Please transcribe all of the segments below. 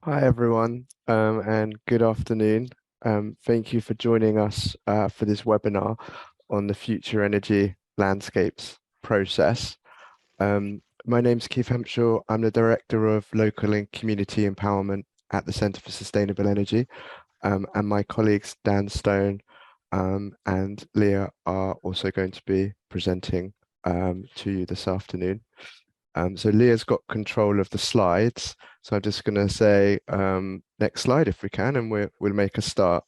Hi, everyone, and good afternoon. Thank you for joining us for this webinar on the future energy landscapes process. My name's Keith Hampshire. I'm the Director of Local and Community Empowerment at the Centre for Sustainable Energy, and my colleagues Dan Stone and Leah are also going to be presenting to you this afternoon. So Leah's got control of the slides. So I'm just going to say next slide if we can, and we'll make a start.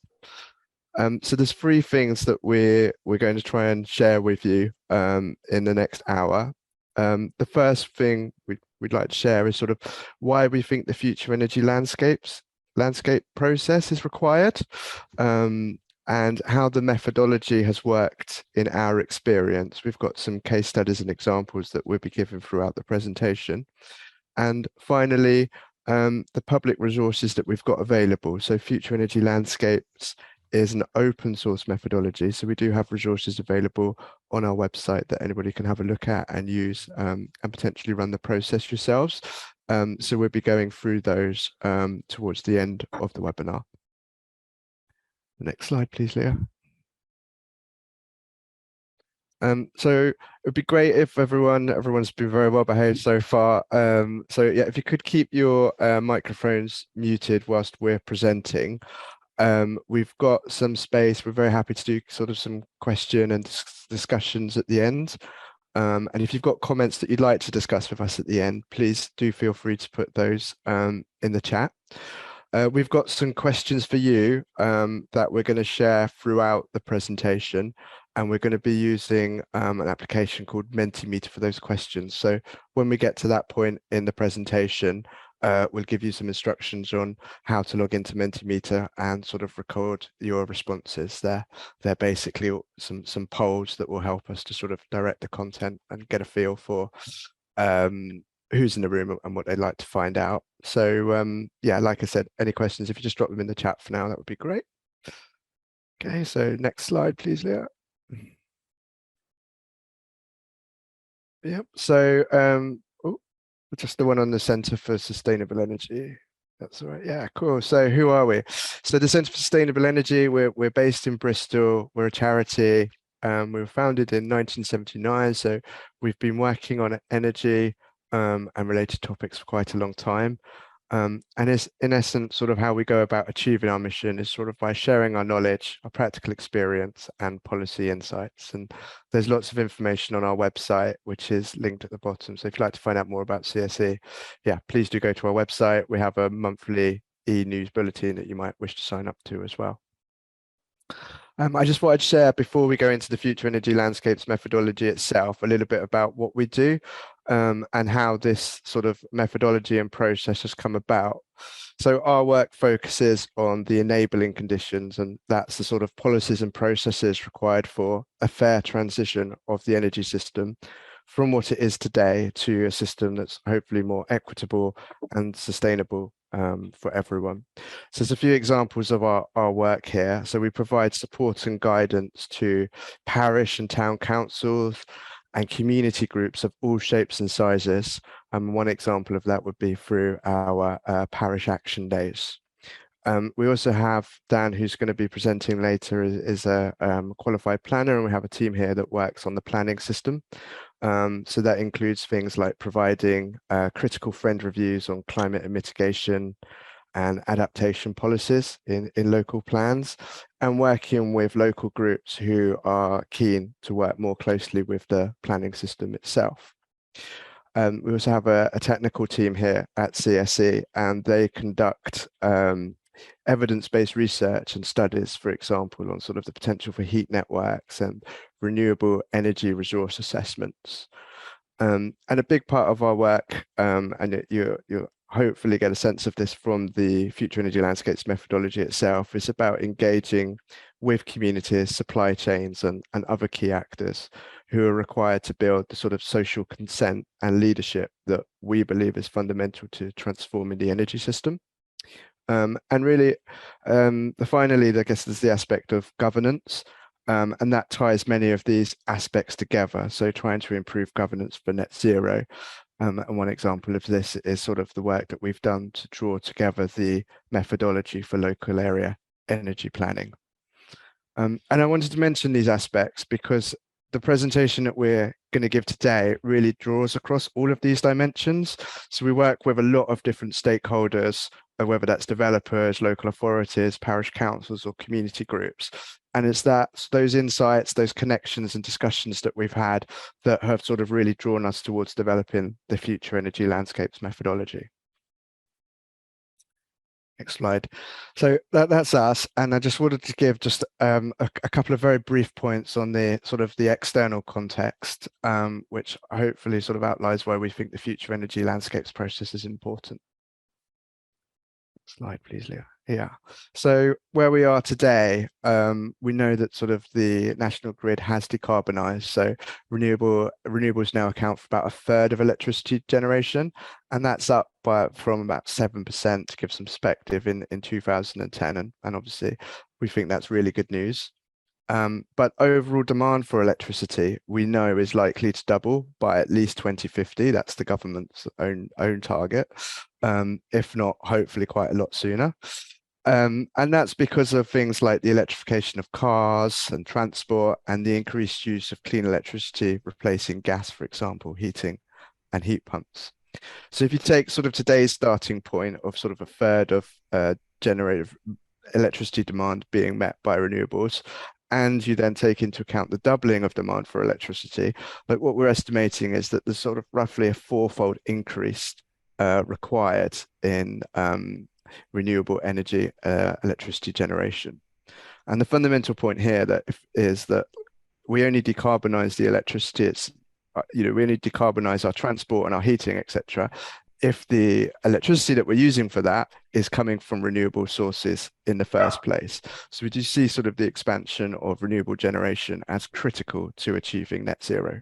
So there's three things that we're going to try and share with you in the next hour. The first thing we'd like to share is sort of why we think the future energy landscape process is required, and how the methodology has worked in our experience. We've got some case studies and examples that we'll be giving throughout the presentation. And finally, the public resources that we've got available. So Future Energy Landscapes is an open source methodology. So we do have resources available on our website that anybody can have a look at and use and potentially run the process yourselves. So we'll be going through those towards the end of the webinar. Next slide, please, Leah. So it'd be great if everyone's been very well behaved so far. So yeah, if you could keep your microphones muted whilst we're presenting. We've got some space. We're very happy to do sort of some question and discussions at the end. And if you've got comments that you'd like to discuss with us at the end, please do feel free to put those in the chat. We've got some questions for you that we're going to share throughout the presentation, and we're going to be using an application called Mentimeter for those questions. So when we get to that point in the presentation, we'll give you some instructions on how to log into Mentimeter and sort of record your responses there. They're basically some polls that will help us to sort of direct the content and get a feel for who's in the room and what they'd like to find out. So yeah, like I said, any questions, if you just drop them in the chat for now, that would be great. Okay, so next slide, please, Leah. Yep, so just the one on the Centre for Sustainable Energy. That's all right. Yeah, cool. So who are we? So the Centre for Sustainable Energy, we're based in Bristol. We're a charity. We were founded in 1979. So we've been working on energy and related topics for quite a long time. And it's in essence sort of how we go about achieving our mission is sort of by sharing our knowledge, our practical experience and policy insights. And there's lots of information on our website, which is linked at the bottom. So if you'd like to find out more about CSE, yeah, please do go to our website. We have a monthly e-news bulletin that you might wish to sign up to as well. I just wanted to share before we go into the future energy landscapes methodology itself, a little bit about what we do and how this sort of methodology and process has come about. So our work focuses on the enabling conditions, and that's the sort of policies and processes required for a fair transition of the energy system from what it is today to a system that's hopefully more equitable and sustainable for everyone. So there's a few examples of our work here. So we provide support and guidance to parish and town councils and community groups of all shapes and sizes. And one example of that would be through our parish action days. We also have Dan, who's going to be presenting later, is a qualified planner, and we have a team here that works on the planning system. So that includes things like providing critical friend reviews on climate and mitigation and adaptation policies in local plans, and working with local groups who are keen to work more closely with the planning system itself. We also have a technical team here at CSE, and they conduct evidence-based research and studies, for example, on sort of the potential for heat networks and renewable energy resource assessments. And a big part of our work, and you'll hopefully get a sense of this from the Future Energy Landscapes methodology itself, is about engaging with communities, supply chains, and other key actors who are required to build the sort of social consent and leadership that we believe is fundamental to transforming the energy system. And really, finally, I guess there's the aspect of governance, and that ties many of these aspects together. So trying to improve governance for net zero, And one example of this is sort of the work that we've done to draw together the methodology for local area energy planning. And I wanted to mention these aspects because the presentation that we're going to give today really draws across all of these dimensions. So we work with a lot of different stakeholders, whether that's developers, local authorities, parish councils, or community groups. And it's those insights, those connections and discussions that we've had that have sort of really drawn us towards developing the future energy landscapes methodology. Next slide. So that's us, and I just wanted to give just a couple of very brief points on the sort of the external context, which hopefully sort of outlines why we think the future energy landscapes process is important. Slide, please, Leah. Yeah. So where we are today, we know that sort of the national grid has decarbonised. So renewables now account for about a third of electricity generation, and that's up from about 7% to give some perspective in 2010. And obviously, we think that's really good news. But overall demand for electricity, we know, is likely to double by at least 2050. That's the government's own target, if not, hopefully, quite a lot sooner. And that's because of things like the electrification of cars and transport and the increased use of clean electricity, replacing gas, for example, heating and heat pumps. So if you take sort of today's starting point of sort of a third of generated electricity demand being met by renewables, and you then take into account the doubling of demand for electricity, like what we're estimating is that there's sort of roughly a fourfold increase required in renewable energy electricity generation. And the fundamental point here is that we only decarbonize the electricity. We only decarbonize our transport and our heating, etc., if the electricity that we're using for that is coming from renewable sources in the first place. So we do see sort of the expansion of renewable generation as critical to achieving net zero.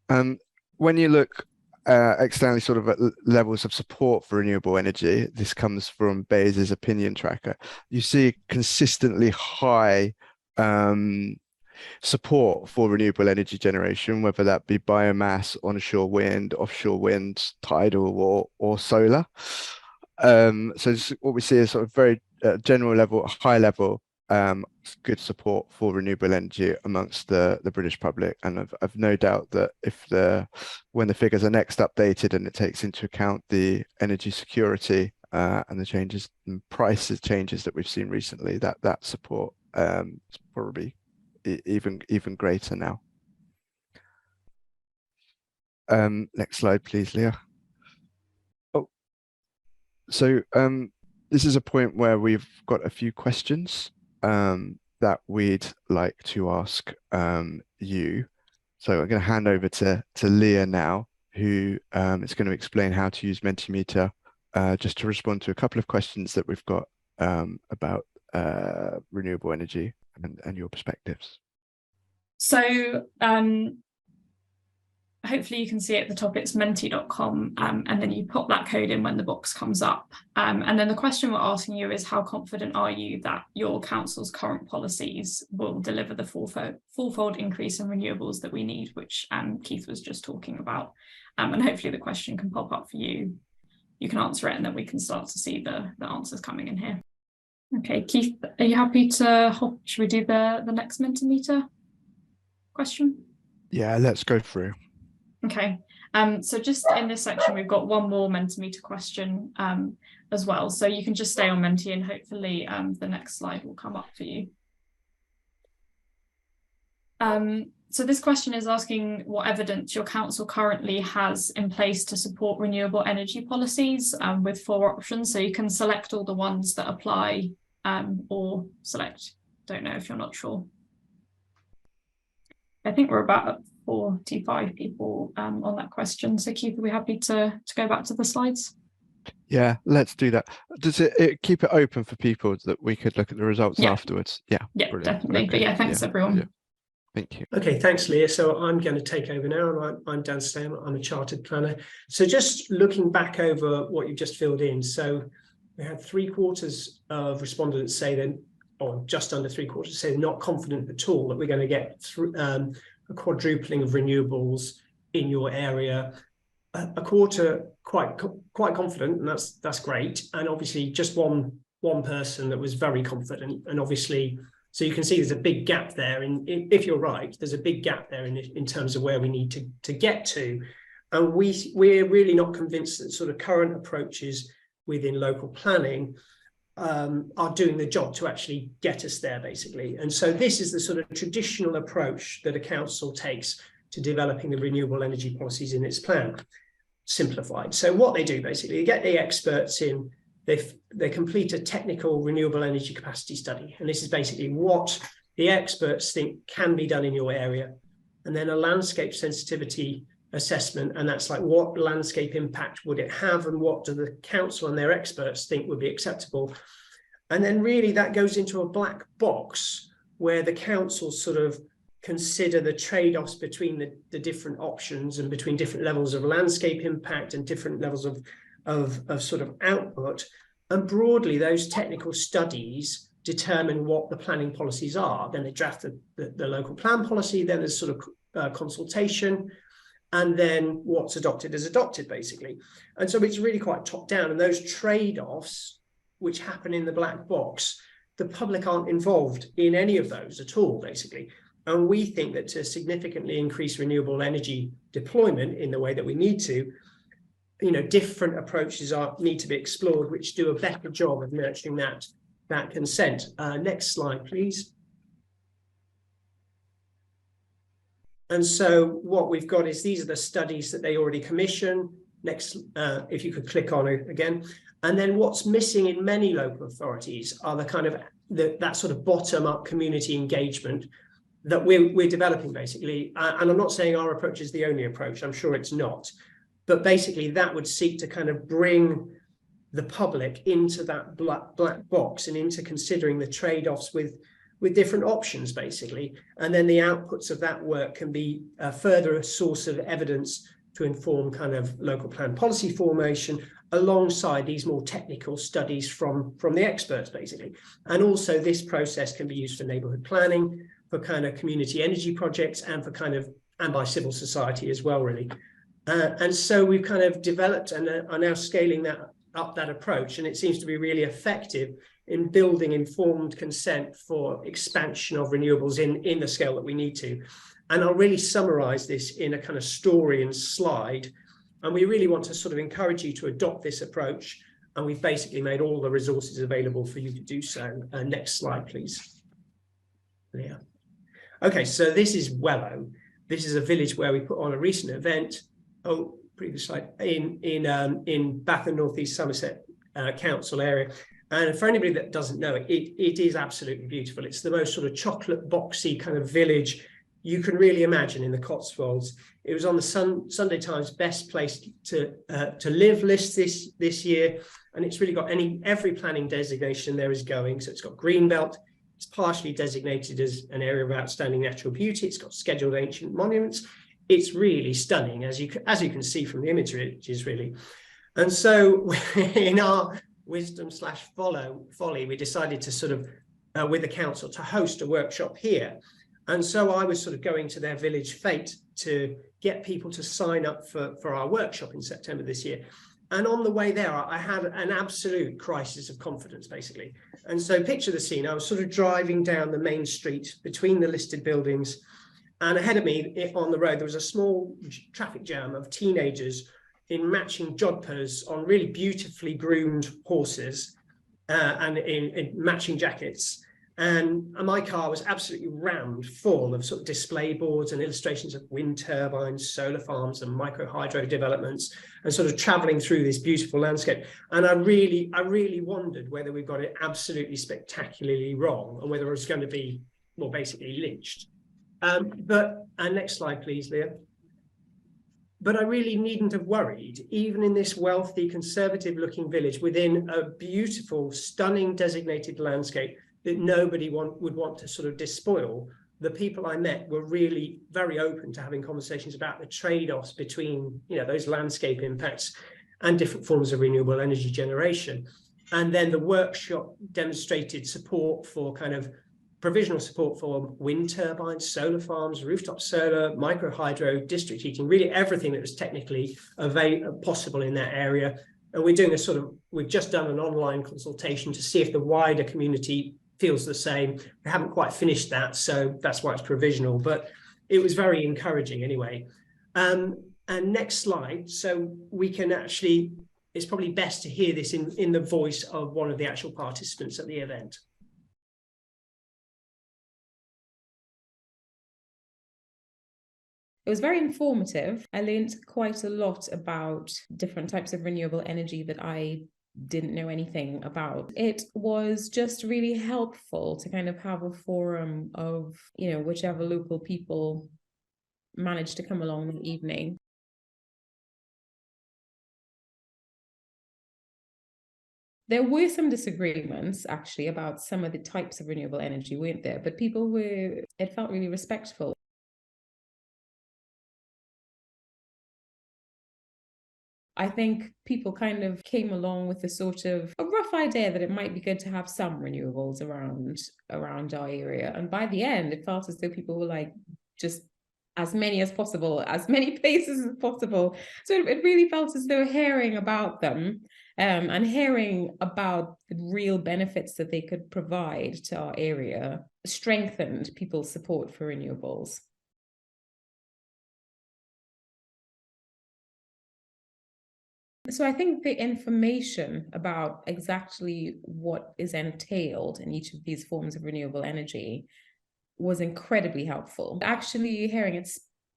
When you look externally sort of at levels of support for renewable energy, this comes from Bayes' opinion tracker, you see consistently high support for renewable energy generation, whether that be biomass, onshore wind, offshore wind, tidal, or solar. So what we see is sort of very general level, high level, good support for renewable energy amongst the British public. And I've no doubt that when the figures are next updated and it takes into account the energy security and the changes in prices changes that we've seen recently, that support is probably even greater now. Next slide, please, Leah. Oh, so this is a point where we've got a few questions that we'd like to ask you. So I'm going to hand over to Leah now, who is going to explain how to use Mentimeter just to respond to a couple of questions that we've got about renewable energy and your perspectives. So hopefully you can see at the top it's menti.com, and then you pop that code in when the box comes up. And then the question we're asking you is, how confident are you that your council's current policies will deliver the fourfold increase in renewables that we need, which Keith was just talking about. And hopefully the question can pop up for you. You can answer it, and then we can start to see the answers coming in here. Okay, Keith, are you happy to should we do the next Mentimeter question? Yeah, let's go through. Okay, so just in this section, we've got one more Mentimeter question as well. So you can just stay on Menti, and hopefully the next slide will come up for you. So this question is asking what evidence your council currently has in place to support renewable energy policies with 4 options. So you can select all the ones that apply or select, don't know if you're not sure. I think we're about 45 people on that question. So Keith, are we happy to go back to the slides? Yeah, let's do that. Does it keep it open for people that we could look at the results afterwards? Yeah, brilliant. Definitely. Okay. But yeah, thanks everyone. Yeah. Thank you. Okay, thanks, Leah. So I'm going to take over now, and I'm Dan Stone. I'm a chartered planner. So just looking back over what you've just filled in. So we had 3/4 of respondents say then, or just under 3/4 say they're not confident at all that we're going to get through a quadrupling of renewables in your area. A quarter quite confident, and that's great. And obviously just one person that was very confident, and obviously, so you can see there's a big gap there. If you're right, there's a big gap there in terms of where we need to get to. And we're really not convinced that sort of current approaches within local planning are doing the job to actually get us there, basically. And so this is the sort of traditional approach that a council takes to developing the renewable energy policies in its plan, simplified. So what they do, basically, they get the experts in, they complete a technical renewable energy capacity study. And this is basically what the experts think can be done in your area. And then a landscape sensitivity assessment, and that's like, what landscape impact would it have, and what do the council and their experts think would be acceptable. And then really that goes into a black box where the council sort of consider the trade-offs between the different options and between different levels of landscape impact and different levels of sort of output. And broadly, those technical studies determine what the planning policies are. Then they draft the local plan policy, then there's sort of consultation, and then what's adopted is adopted, basically. And so it's really quite top down. And those trade-offs which happen in the black box, the public aren't involved in any of those at all, basically. And we think that to significantly increase renewable energy deployment in the way that we need to, different approaches need to be explored, which do a better job of nurturing that consent. Next slide, please. And so what we've got is, these are the studies that they already commission. Next, if you could click on it again. And then what's missing in many local authorities are the kind of that sort of bottom-up community engagement that we're developing, basically. And I'm not saying our approach is the only approach, I'm sure it's not. But basically that would seek to kind of bring the public into that black box and into considering the trade-offs with different options, basically. And then the outputs of that work can be further a source of evidence to inform kind of local plan policy formation, alongside these more technical studies from the experts, basically. And also this process can be used for neighbourhood planning, for kind of community energy projects, and for and by civil society as well, really. And so we've kind of developed and are now scaling that approach, and it seems to be really effective in building informed consent for expansion of renewables in the scale that we need to. And I'll really summarize this in a kind of story and slide. And we really want to sort of encourage you to adopt this approach. And we've basically made all the resources available for you to do so. Next slide, please. Yeah. Okay, so this is Wellow. This is a village where we put on a recent event. Oh, previous slide, in Bath and North East Somerset Council area. And for anybody that doesn't know it, it is absolutely beautiful. It's the most sort of chocolate boxy kind of village you can really imagine in the Cotswolds. It was on the Sunday Times best place to live list this year, and it's really got every planning designation there is going. So it's got Greenbelt, it's partially designated as an area of outstanding natural beauty, it's got scheduled ancient monuments. It's really stunning, as you can see from the imagery, which is really. And so in our wisdom/folly, we decided to sort of, with the council, to host a workshop here. And so I was sort of going to their village fete to get people to sign up for our workshop in September this year. And on the way there, I had an absolute crisis of confidence, basically. And so picture the scene. I was sort of driving down the main street between the listed buildings, and ahead of me on the road, there was a small traffic jam of teenagers in matching jodhpurs on really beautifully groomed horses and in matching jackets. And my car was absolutely rammed full of sort of display boards and illustrations of wind turbines, solar farms and micro hydro developments, and sort of traveling through this beautiful landscape. And I really wondered whether we got it absolutely spectacularly wrong, and whether it was going to be, well, basically lynched. Next slide, please, Leah. But I really needn't have worried, even in this wealthy, conservative-looking village within a beautiful, stunning designated landscape that nobody would want to sort of despoil. The people I met were really very open to having conversations about the trade-offs between, those landscape impacts and different forms of renewable energy generation. And then the workshop demonstrated support for kind of provisional support for wind turbines, solar farms, rooftop solar, micro hydro, district heating, really everything that was technically possible in that area. And we're doing we've just done an online consultation to see if the wider community feels the same. We haven't quite finished that, so that's why it's provisional, but it was very encouraging anyway. And next slide, so we can actually, it's probably best to hear this in the voice of one of the actual participants at the event. It was very informative. I learned quite a lot about different types of renewable energy that I didn't know anything about. It was just really helpful to kind of have a forum of, whichever local people managed to come along that evening. There were some disagreements actually about some of the types of renewable energy, weren't there? But it felt really respectful. I think people kind of came along with a rough idea that it might be good to have some renewables around our area. And by the end, it felt as though people were like, just as many as possible, as many places as possible. So it really felt as though hearing about them and hearing about the real benefits that they could provide to our area strengthened people's support for renewables. So I think the information about exactly what is entailed in each of these forms of renewable energy was incredibly helpful. Actually hearing it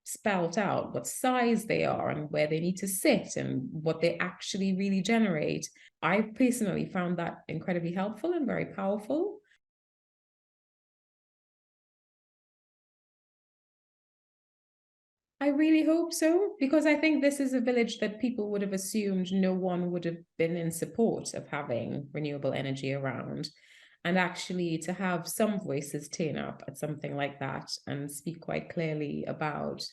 spelled out, what size they are and where they need to sit and what they actually really generate, I personally found that incredibly helpful and very powerful. I really hope so, because I think this is a village that people would have assumed no one would have been in support of having renewable energy around. And actually to have some voices turn up at something like that and speak quite clearly about,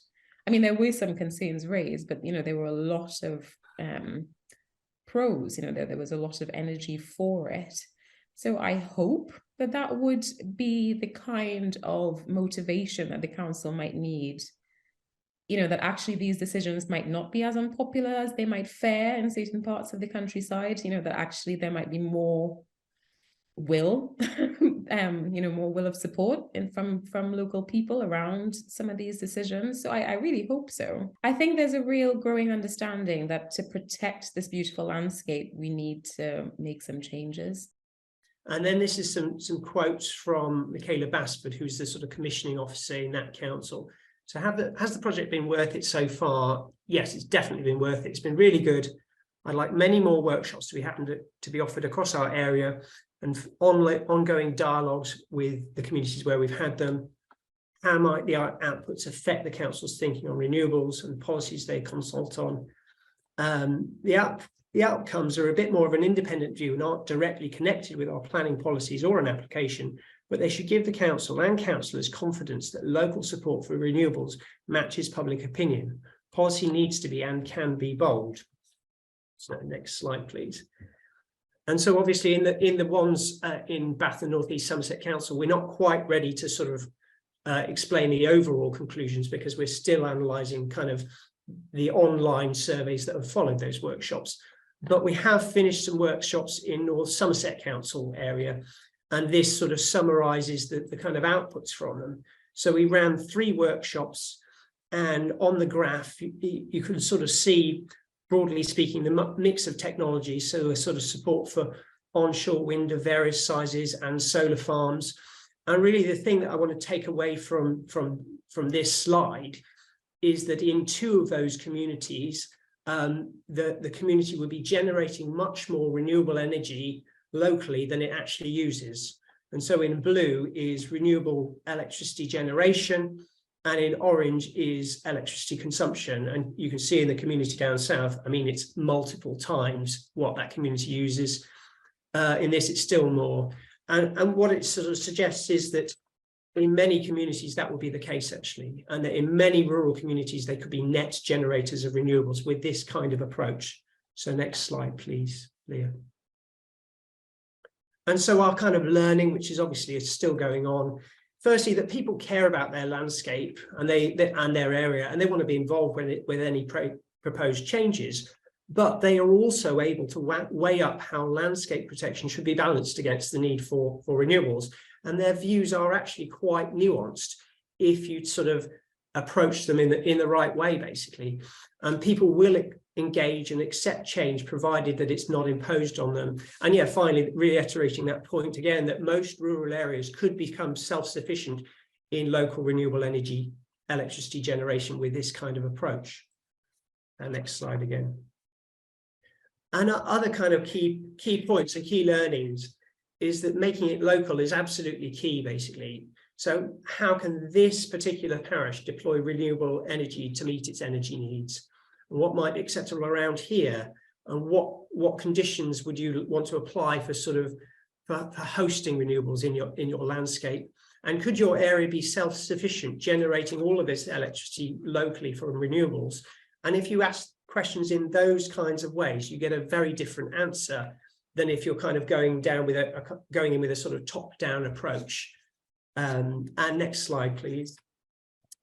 there were some concerns raised, but, there were a lot of pros, there was a lot of energy for it. So I hope that would be the kind of motivation that the council might need, that actually these decisions might not be as unpopular as they might fare in certain parts of the countryside, that actually there might be more will, more will of support from local people around some of these decisions. So I really hope so. I think there's a real growing understanding that to protect this beautiful landscape, we need to make some changes. And then this is some quotes from Michaela Basford, who's the sort of commissioning officer in that council. So has the project been worth it so far? Yes, it's definitely been worth it. It's been really good. I'd like many more workshops to be offered across our area and ongoing dialogues with the communities where we've had them. How might the outputs affect the council's thinking on renewables and policies they consult on? The outcomes are a bit more of an independent view and aren't directly connected with our planning policies or an application, but they should give the council and councillors confidence that local support for renewables matches public opinion. Policy needs to be and can be bold. So next slide, please. And so obviously in the ones in Bath and North East Somerset Council, we're not quite ready to sort of explain the overall conclusions because we're still analysing kind of the online surveys that have followed those workshops. But we have finished some workshops in North Somerset Council area, and this sort of summarises the kind of outputs from them. So we ran 3 workshops, and on the graph, you can sort of see, broadly speaking, the mix of technologies. So a sort of support for onshore wind of various sizes and solar farms. And really the thing that I want to take away from this slide is that in 2 of those communities, the community would be generating much more renewable energy locally than it actually uses. And so in blue is renewable electricity generation, and in orange is electricity consumption. And you can see in the community down south, it's multiple times what that community uses. In this, it's still more. And what it sort of suggests is that in many communities, that will be the case, actually, and that in many rural communities, they could be net generators of renewables with this kind of approach. So next slide, please, Leah. And so our kind of learning, which is obviously still going on, firstly, that people care about their landscape and and their area, and they want to be involved with any proposed changes, but they are also able to weigh up how landscape protection should be balanced against the need for renewables. And their views are actually quite nuanced if you sort of approach them in the right way, basically. And people will engage and accept change, provided that it's not imposed on them. And yeah, finally, reiterating that point again, that most rural areas could become self-sufficient in local renewable energy electricity generation with this kind of approach. And next slide again. And other kind of key points and key learnings is that making it local is absolutely key, basically. So how can this particular parish deploy renewable energy to meet its energy needs? And what might be acceptable around here? And what conditions would you want to apply for sort of for hosting renewables in your landscape? And could your area be self-sufficient, generating all of this electricity locally from renewables? And if you ask questions in those kinds of ways, you get a very different answer than if you're kind of going in with a sort of top-down approach. And next slide, please.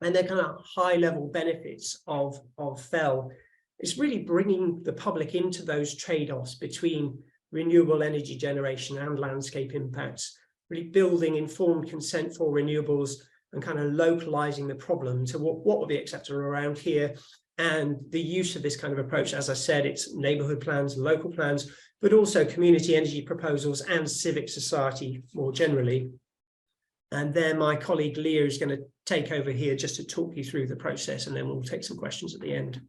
And they're kind of high-level benefits of FEL. It's really bringing the public into those trade-offs between renewable energy generation and landscape impacts, really building informed consent for renewables and kind of localizing the problem to what will be acceptable around here. And the use of this kind of approach, as I said, it's neighborhood plans, local plans, but also community energy proposals and civic society more generally. And then my colleague Leah is going to take over here just to talk you through the process, and then we'll take some questions at the end.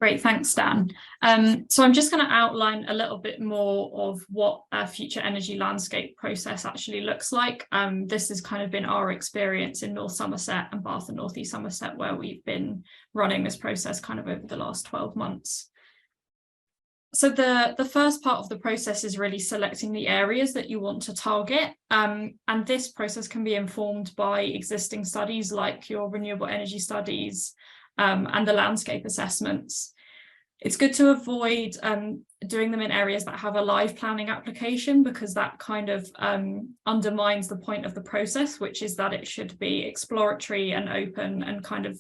Great, thanks, Dan. So I'm just going to outline a little bit more of what a future energy landscape process actually looks like. This has kind of been our experience in North Somerset and Bath and North East Somerset, where we've been running this process kind of over the last 12 months. So the first part of the process is really selecting the areas that you want to target. And this process can be informed by existing studies like your renewable energy studies and the landscape assessments. It's good to avoid doing them in areas that have a live planning application, because that kind of undermines the point of the process, which is that it should be exploratory and open and kind of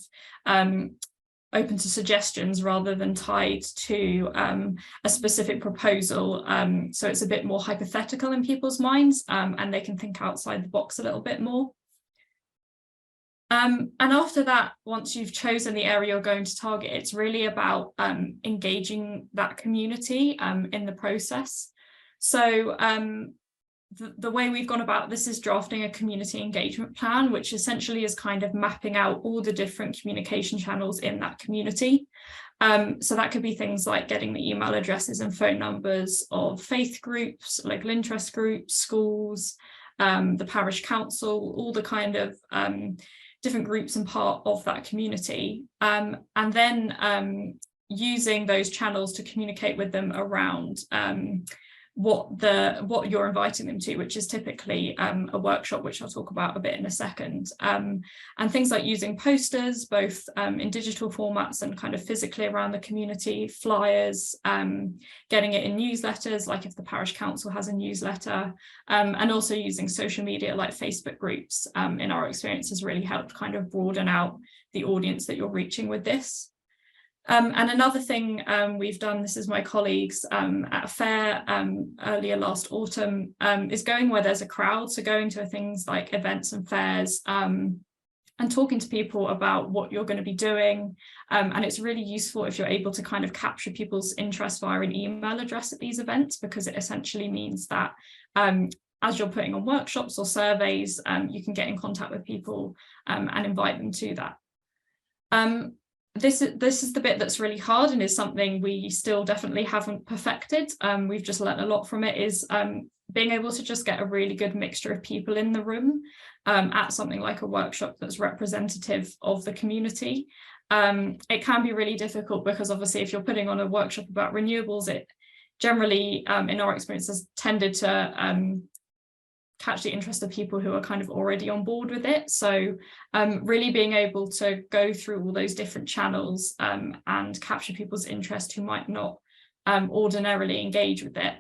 open to suggestions rather than tied to a specific proposal. So it's a bit more hypothetical in people's minds, and they can think outside the box a little bit more. And after that, once you've chosen the area you're going to target, it's really about engaging that community in the process. So the way we've gone about this is drafting a community engagement plan, which essentially is kind of mapping out all the different communication channels in that community. So that could be things like getting the email addresses and phone numbers of faith groups, local interest groups, schools, the parish council, all the kind of different groups and part of that community, and then using those channels to communicate with them around what you're inviting them to, which is typically a workshop, which I'll talk about a bit in a second, and things like using posters, both in digital formats and kind of physically around the community, flyers, getting it in newsletters, like if the parish council has a newsletter, and also using social media like Facebook groups, in our experience has really helped kind of broaden out the audience that you're reaching with this. And another thing we've done, this is my colleagues at a fair earlier last autumn, is going where there's a crowd. So going to things like events and fairs and talking to people about what you're going to be doing. And it's really useful if you're able to kind of capture people's interest via an email address at these events, because it essentially means that as you're putting on workshops or surveys, you can get in contact with people and invite them to that. This is the bit that's really hard and is something we still definitely haven't perfected. We've just learned a lot from it, is being able to just get a really good mixture of people in the room at something like a workshop that's representative of the community. It can be really difficult because obviously if you're putting on a workshop about renewables, it generally, in our experience, has tended to catch the interest of people who are kind of already on board with it. So really being able to go through all those different channels and capture people's interest who might not ordinarily engage with it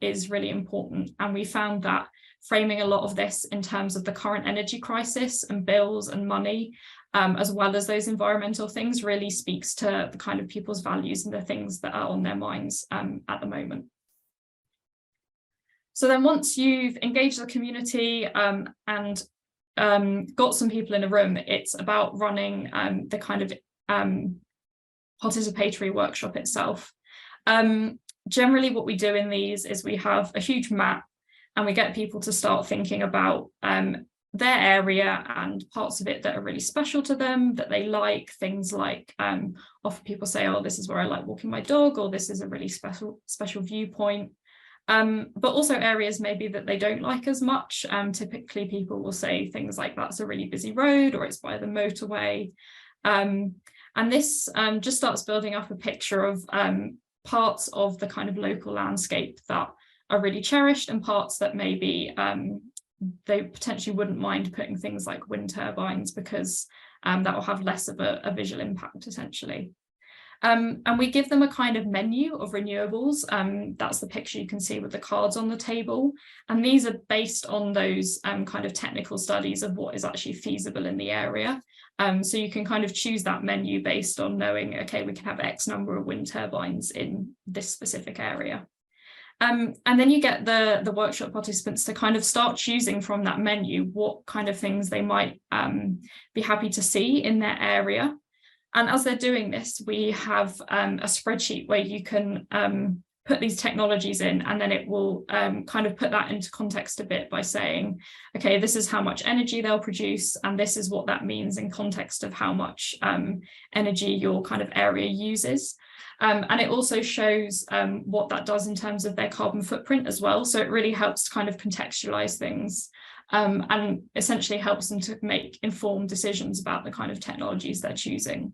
is really important. And we found that framing a lot of this in terms of the current energy crisis and bills and money, as well as those environmental things, really speaks to the kind of people's values and the things that are on their minds at the moment. So then once you've engaged the community and got some people in a room, it's about running the kind of participatory workshop itself. Generally what we do in these is we have a huge map and we get people to start thinking about their area and parts of it that are really special to them, that they like. Things like often people say, oh, this is where I like walking my dog, or this is a really special viewpoint. But also areas maybe that they don't like as much. Typically people will say things like that's a really busy road, or it's by the motorway. And this just starts building up a picture of parts of the kind of local landscape that are really cherished, and parts that maybe they potentially wouldn't mind putting things like wind turbines, because that will have less of a visual impact essentially. And we give them a kind of menu of renewables. That's the picture you can see with the cards on the table. And these are based on those kind of technical studies of what is actually feasible in the area. So you can kind of choose that menu based on knowing, okay, we can have X number of wind turbines in this specific area. And then you get the workshop participants to kind of start choosing from that menu what kind of things they might be happy to see in their area. And as they're doing this, we have a spreadsheet where you can put these technologies in, and then it will kind of put that into context a bit by saying, okay, this is how much energy they'll produce, and this is what that means in context of how much energy your kind of area uses. And it also shows what that does in terms of their carbon footprint as well. So it really helps to kind of contextualize things and essentially helps them to make informed decisions about the kind of technologies they're choosing.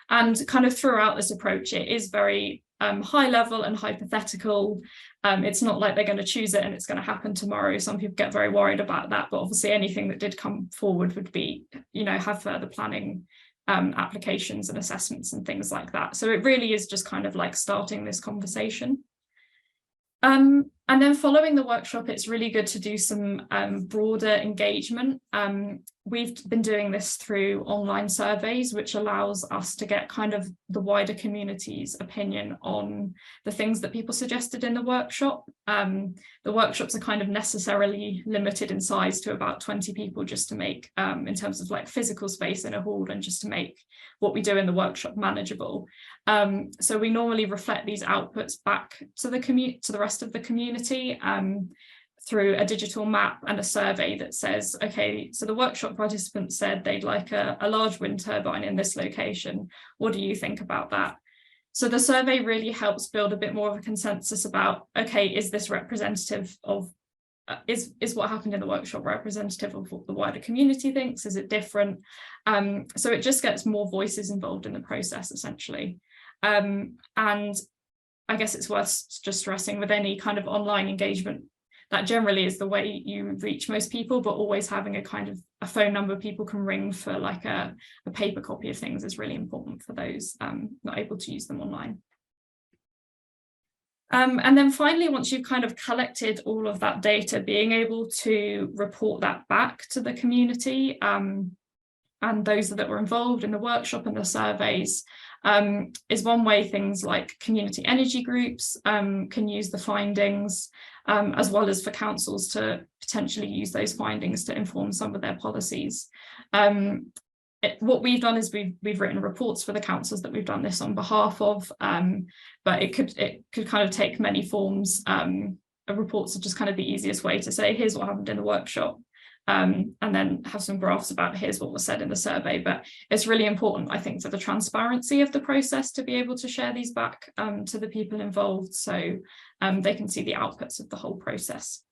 And kind of throughout this approach, it is very high level and hypothetical. It's not like they're going to choose it and it's going to happen tomorrow. Some people get very worried about that, but obviously anything that did come forward would be, you know, have further planning applications and assessments and things like that. So it really is just kind of like starting this conversation. And then following the workshop, it's really good to do some broader engagement. We've been doing this through online surveys, which allows us to get kind of the wider community's opinion on the things that people suggested in the workshop. The workshops are kind of necessarily limited in size to about 20 people, just to make, in terms of like physical space in a hall, and just to make what we do in the workshop manageable. So we normally reflect these outputs back to the rest of the community through a digital map and a survey that says, okay, so the workshop participants said they'd like a large wind turbine in this location. What do you think about that? So the survey really helps build a bit more of a consensus about, okay, is this representative of, is what happened in the workshop representative of what the wider community thinks? Is it different? So it just gets more voices involved in the process, essentially. And I guess it's worth just stressing with any kind of online engagement, that generally is the way you reach most people, but always having a kind of a phone number people can ring for like a paper copy of things is really important for those not able to use them online. And then finally, once you've kind of collected all of that data, being able to report that back to the community and those that were involved in the workshop and the surveys is one way. Things like community energy groups can use the findings, as well as for councils to potentially use those findings to inform some of their policies. What we've done is we've written reports for the councils that we've done this on behalf of, but it could kind of take many forms. Reports are just kind of the easiest way to say, here's what happened in the workshop. And then have some graphs about here's what was said in the survey. But it's really important, I think, for the transparency of the process to be able to share these back to the people involved, so they can see the outputs of the whole process.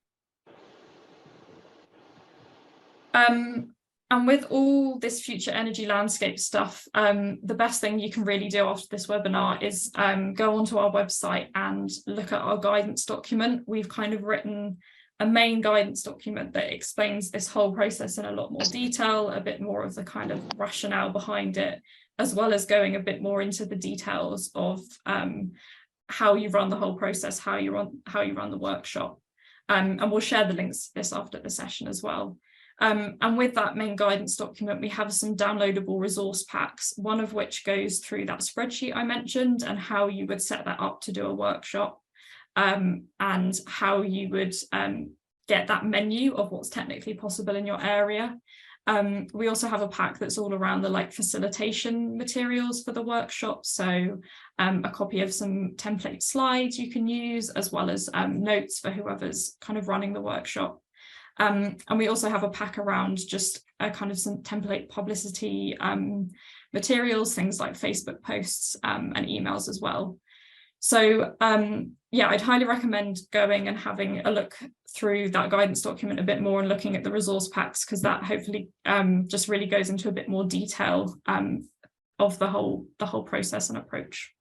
And with all this future energy landscape stuff, the best thing you can really do after this webinar is go onto our website and look at our guidance document. We've kind of written a main guidance document that explains this whole process in a lot more detail, a bit more of the kind of rationale behind it, as well as going a bit more into the details of how you run the whole process, how you run the workshop. And we'll share the links to this after the session as well. And with that main guidance document, we have some downloadable resource packs, one of which goes through that spreadsheet I mentioned and how you would set that up to do a workshop, and how you would get that menu of what's technically possible in your area. We also have a pack that's all around the facilitation materials for the workshop. So a copy of some template slides you can use, as well as notes for whoever's kind of running the workshop. And we also have a pack around just a kind of some template publicity materials, things like Facebook posts and emails as well. So yeah, I'd highly recommend going and having a look through that guidance document a bit more and looking at the resource packs, because that hopefully just really goes into a bit more detail of the whole process and approach.